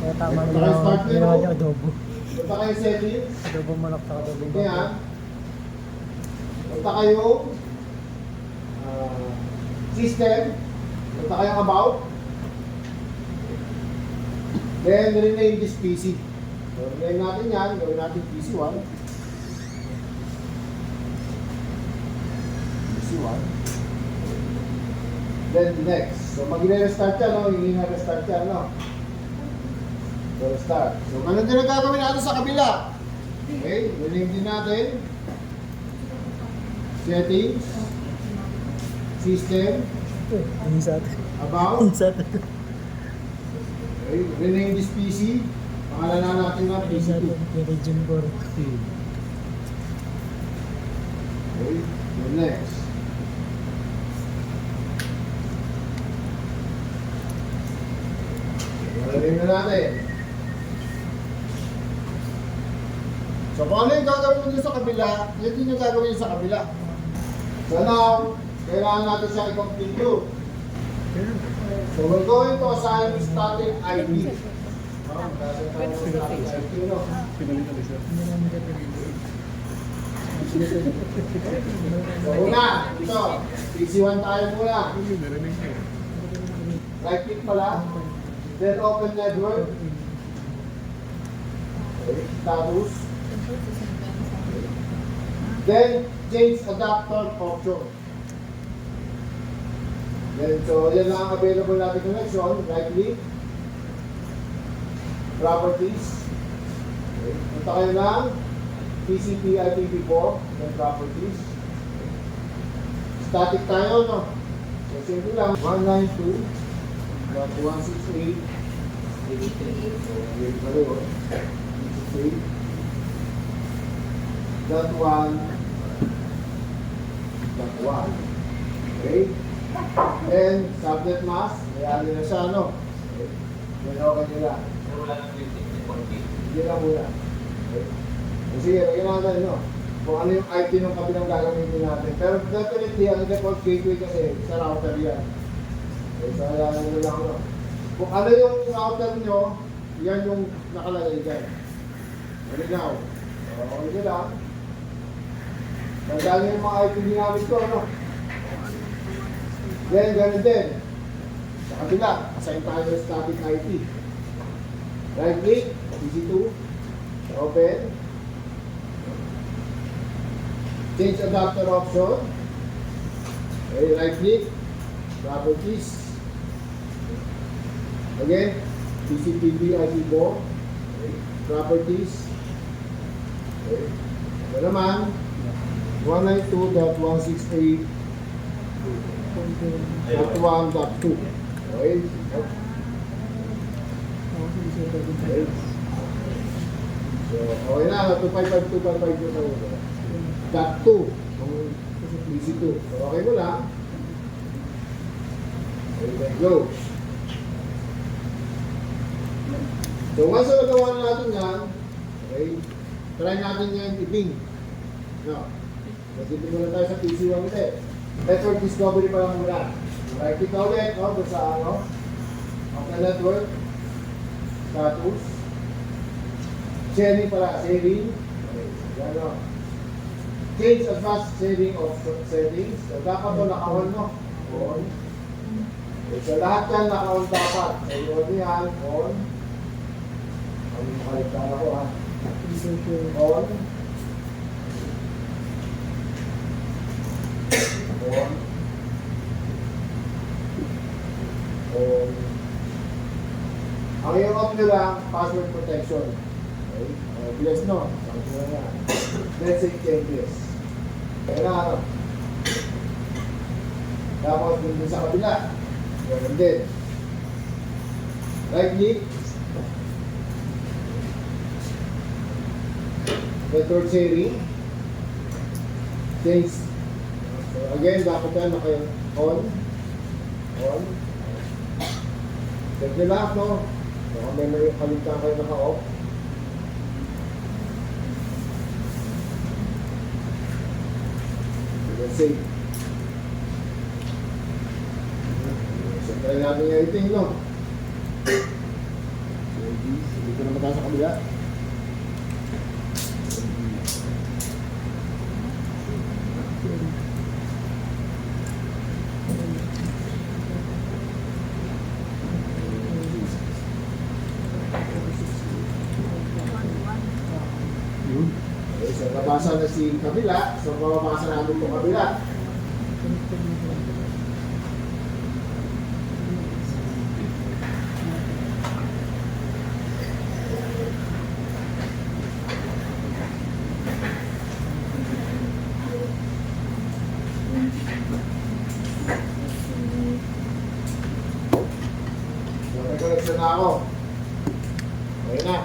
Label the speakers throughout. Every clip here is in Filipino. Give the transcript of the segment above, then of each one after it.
Speaker 1: Kaya tama
Speaker 2: Punta kayo start nyo,
Speaker 1: ginawa
Speaker 2: no?
Speaker 1: niya adobo.
Speaker 2: Punta kayo settings.
Speaker 1: Adobo manok sa adobo
Speaker 2: Hindi yan. Punta kayo system. Punta kayo about. Then rename this PC. So rename natin yan. Gawin natin PC1. PC1. Then next. So mag-restart yan, no? Hindi na restart yan, no? So restart. So ganun din ang gagawin natin sa kabila. Okay, rename din natin. Settings. System.
Speaker 1: Hindi sa atin.
Speaker 2: About.
Speaker 1: Hindi sa atin.
Speaker 2: Okay, rename this PC. Pangalanan natin na
Speaker 1: Hindi sa
Speaker 2: PC2.
Speaker 1: atin. Yung region 4.
Speaker 2: Okay, then next. Rename na natin. So kung ano yung gagawin mo dun sa kabila, yun din yung gagawin nyo sa kabila. So now, kailangan natin siya i-continue. So we're going to assign static ID. So una, ito, PC1 tayo muna. Right click pala. Then open network. Okay, status. Then change adapter option. Then so yan lang ang available natin connection. Right click. Properties. Okay. Punta kayo ng TCP IPv4. Then properties. Static tayo, no? So simple lang. 192.168. So yun pa rin. 1.1. Okay? Then, subnet mask. Ayan nila siya, ano? Okay. Then, okay nila. Hindi na muna. Okay. Sige, lagyan natin, no? Kung ano yung IP ng kabilang gagamitin natin. Pero definitely, ang default gateway kasi sa router yan. Okay, so ayan nyo lang, no? Kung ano yung router nyo, yan yung nakalagay dyan. Malinaw. Okay nyo lang. Tandaan nyo yung mga IP ginamit ko, ano? Then, ganun din. Sa kabila, assign tayo ng static IP. Right click, PC2. Open. Change adapter option. Okay, right click. Properties. Again, TCP IP4. Okay, properties. Okay. Ito naman, 192.168.1.2. Okay. Okay. So, okay na, 255.255.2. Dot 2. PC2. So, okay mo lang. Okay, then go. So, once na nagawa na natin yan, okay, try natin yan i-ping. No. Masipin muna tayo sa PC1 ulit. Network discovery pa lang muna. Right click ulit, no, doon sa ano, of the network. Status. Sharing pala, sharing. Okay, yan, no. Change advanced sharing of settings. So, dapat ito naka-on, no? On. Okay, so, lahat yan naka-on dapat. So, yun yan, on. Ang makaligtan ako, ha? On. On. On. Ang yung off nyo lang, password protection. Okay? Bilis, no? Sabi ko na yan. Message changes. Kaya na, ano? Tapos, dun sa kabila. Ganun din. Right click. Network sharing. Change. So again, dapat yan naka-on. On. Check nyo lang, no? Baka may kaligtan kayo naka-off. Save. So try natin yung editing, no? So this. Dito naman tayo sa kabila. Okay, so nabasa na si kabila. So mababasa namin itong kabila. So may connection na ako. Okay na.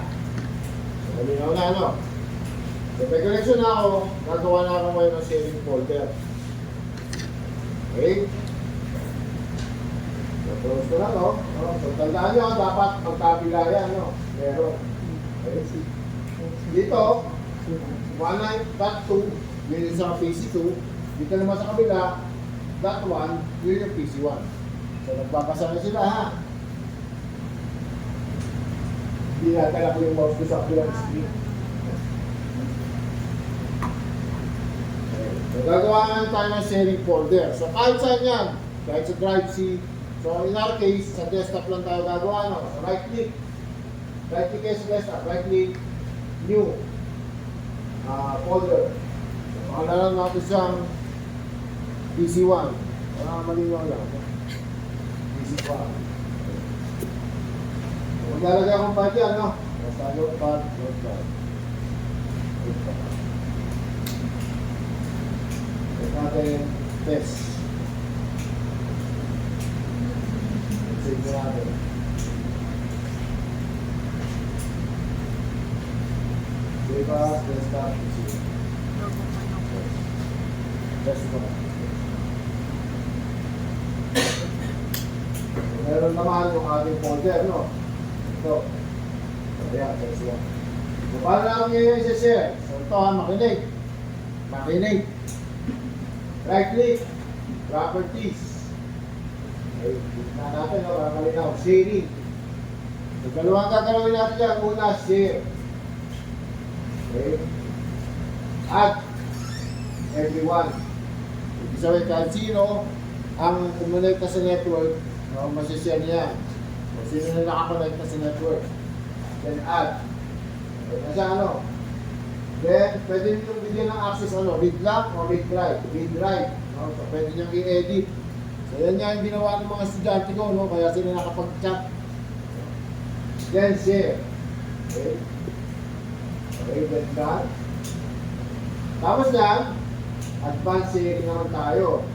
Speaker 2: So malinaw na ano. So may connection na ako. Gagawa na ako ngayon ng sharing folder. Okay? So close ko na to. So tandaan nyo, dapat magkabila yan. No? Meron. Okay? Dito, 19.2, yun yung sa PC2. Dito naman sa kabila, that 1, yun yung PC1. So nagpapasa na sila ha. Hindi natala ko yung mouse ko sa kabilang screen. Okay. So gagawa nga tayo ng sharing folder. So kahit saan yan, kahit sa Drive C. So in our case, sa desktop lang tayo gagawa. No? So right click. Right click kayo sa desktop. Right click. New. Folder. So pakalaran natin siyang PC1. Malinaw lang. PC1. Maglalagay akong pad yan, no? Basta notepad, notepad. Check natin, test. Save na natin. Save as, desktop, save. Test ko. Meron naman yung ating folder, no? Ito. Ayan, test yan. So, paano namin ngayon i-share? So, ito ha, makinig. Makinig. Right click. Properties. Okay, na natin, no? Para malinaw. Sharing. So, dalawang gagalawin natin dyan. Una, share. Okay. Add. Everyone. Ibig sabihin, kahit sino ang kumonekta sa network, no, masishare niya. O sino na nakakonekta sa network. Then add. Okay na siya, ano. Then, pwede nyo bigyan ng access, ano, read lang o read write. Read write. No? So, pwede nyo i-edit. So, yan nga yung ginawa ng mga estudyante ko, no? Kaya sila nakapag-chat. Then, share. Okay. Okay, then done. Tapos yan, advanced sharing naman tayo.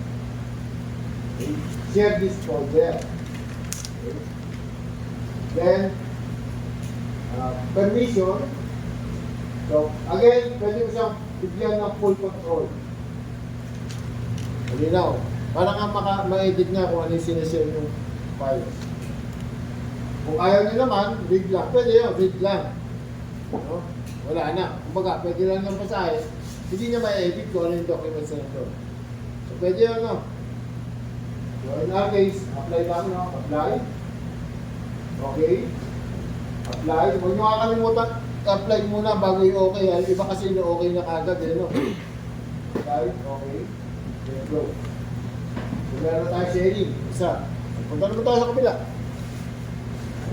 Speaker 2: Okay. Share this folder. Okay. Then, permission. So, again, pwede mo siyang bigyan ng full control. Malinaw. Para nga ma-edit nga kung ano yung sinashare yung files. Kung ayaw nyo naman, read lang. Pwede yun, read lang. No? Wala na. Kumbaga, pwede lang ng basahin. Hindi niya ma-edit kung ano yung documents na ito. So, pwede yun, no? So, in our case, apply lang, no? Apply. Okay. Apply. Huwag nyo kakalimutan, apply muna bago yung okay. Yung iba kasi yung okay na kagad, eh, no? Apply. Okay. Then go. So, meron na tayo sharing. Isa. Punta naman tayo sa kabila.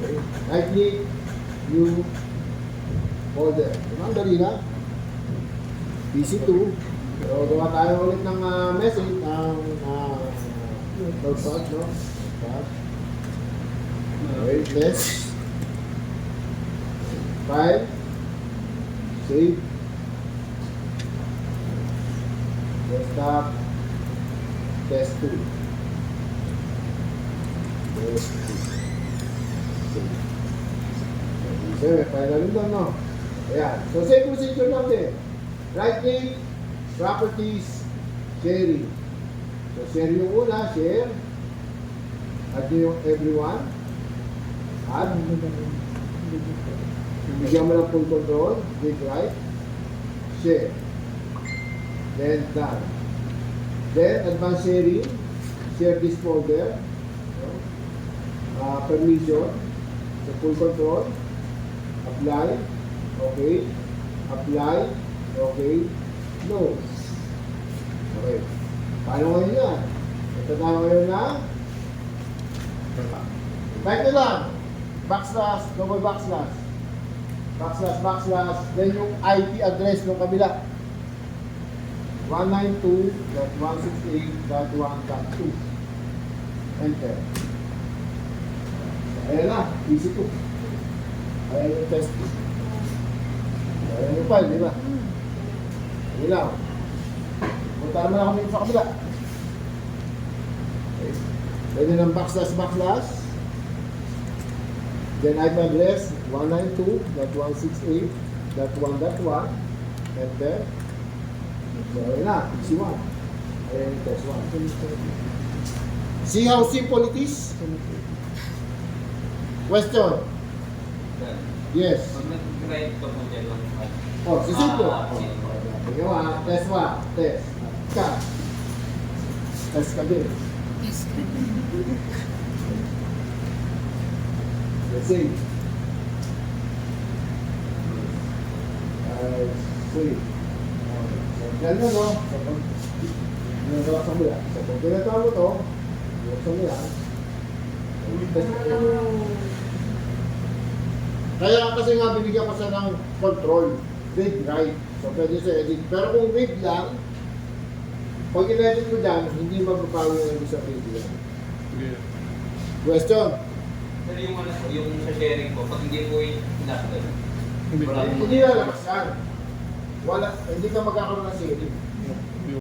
Speaker 2: Okay. Right click. New folder. Ang dali na. PC2. So, gawa tayo ulit ng message ng notepad, no? Notepad. Okay, test. File. Save. Desktop. Test 2. Test 2. Save. So, file na rin doon, no? Ayan. So, same procedure natin. Right click, properties, sharing. So, share yung una, share. Add nyo yung everyone. Add. Bigyan mo ng full control. Click right. Share. Then, done. Then, advanced sharing. Share this folder. Permission. So, full control. Apply. Okay. Apply. Okay. Close. Okay. Paano ngayon yan? Ito na ngayon na. Type nyo lang. Backslash, double backslash. Backslash, backslash. Then yung IP address ng kabila. 192.168.1.2. Enter. Ayan na, easy to. Ayan yung test. Ayan yung file, di ba? Ayan lang. Punta naman ako dito sa kabila. Okay. Pwede ng backslash, backslash. Then IP address 192.168.1.1. Enter. So, ayan na, easy one. Ayan yung test one. See how simple it is? Question. Yes.
Speaker 3: Pag nag-write ka mo dyan lang.
Speaker 2: Oh, si simple.
Speaker 3: Simple.
Speaker 2: Tingnan mo ha. Test one. Test. Ka. Test ka din. Let's see. See. So, yan mo, no? So, pag nilalakas mo yan. So, pag pinatawa mo to, nilalakas mo yan. Kaya kasi nga binigyan ko siya ng control, read, write. So pwede siya edit. Pero kung read lang, pag in-edit mo dyan, hindi mababawi ang ibig sabihin yan. Question?
Speaker 3: Pero yung ano po, yung sa sharing ko, pag hindi po yung pinakita.
Speaker 2: Hindi lalabas yan. Wala, hindi ka magkakaroon ng saving.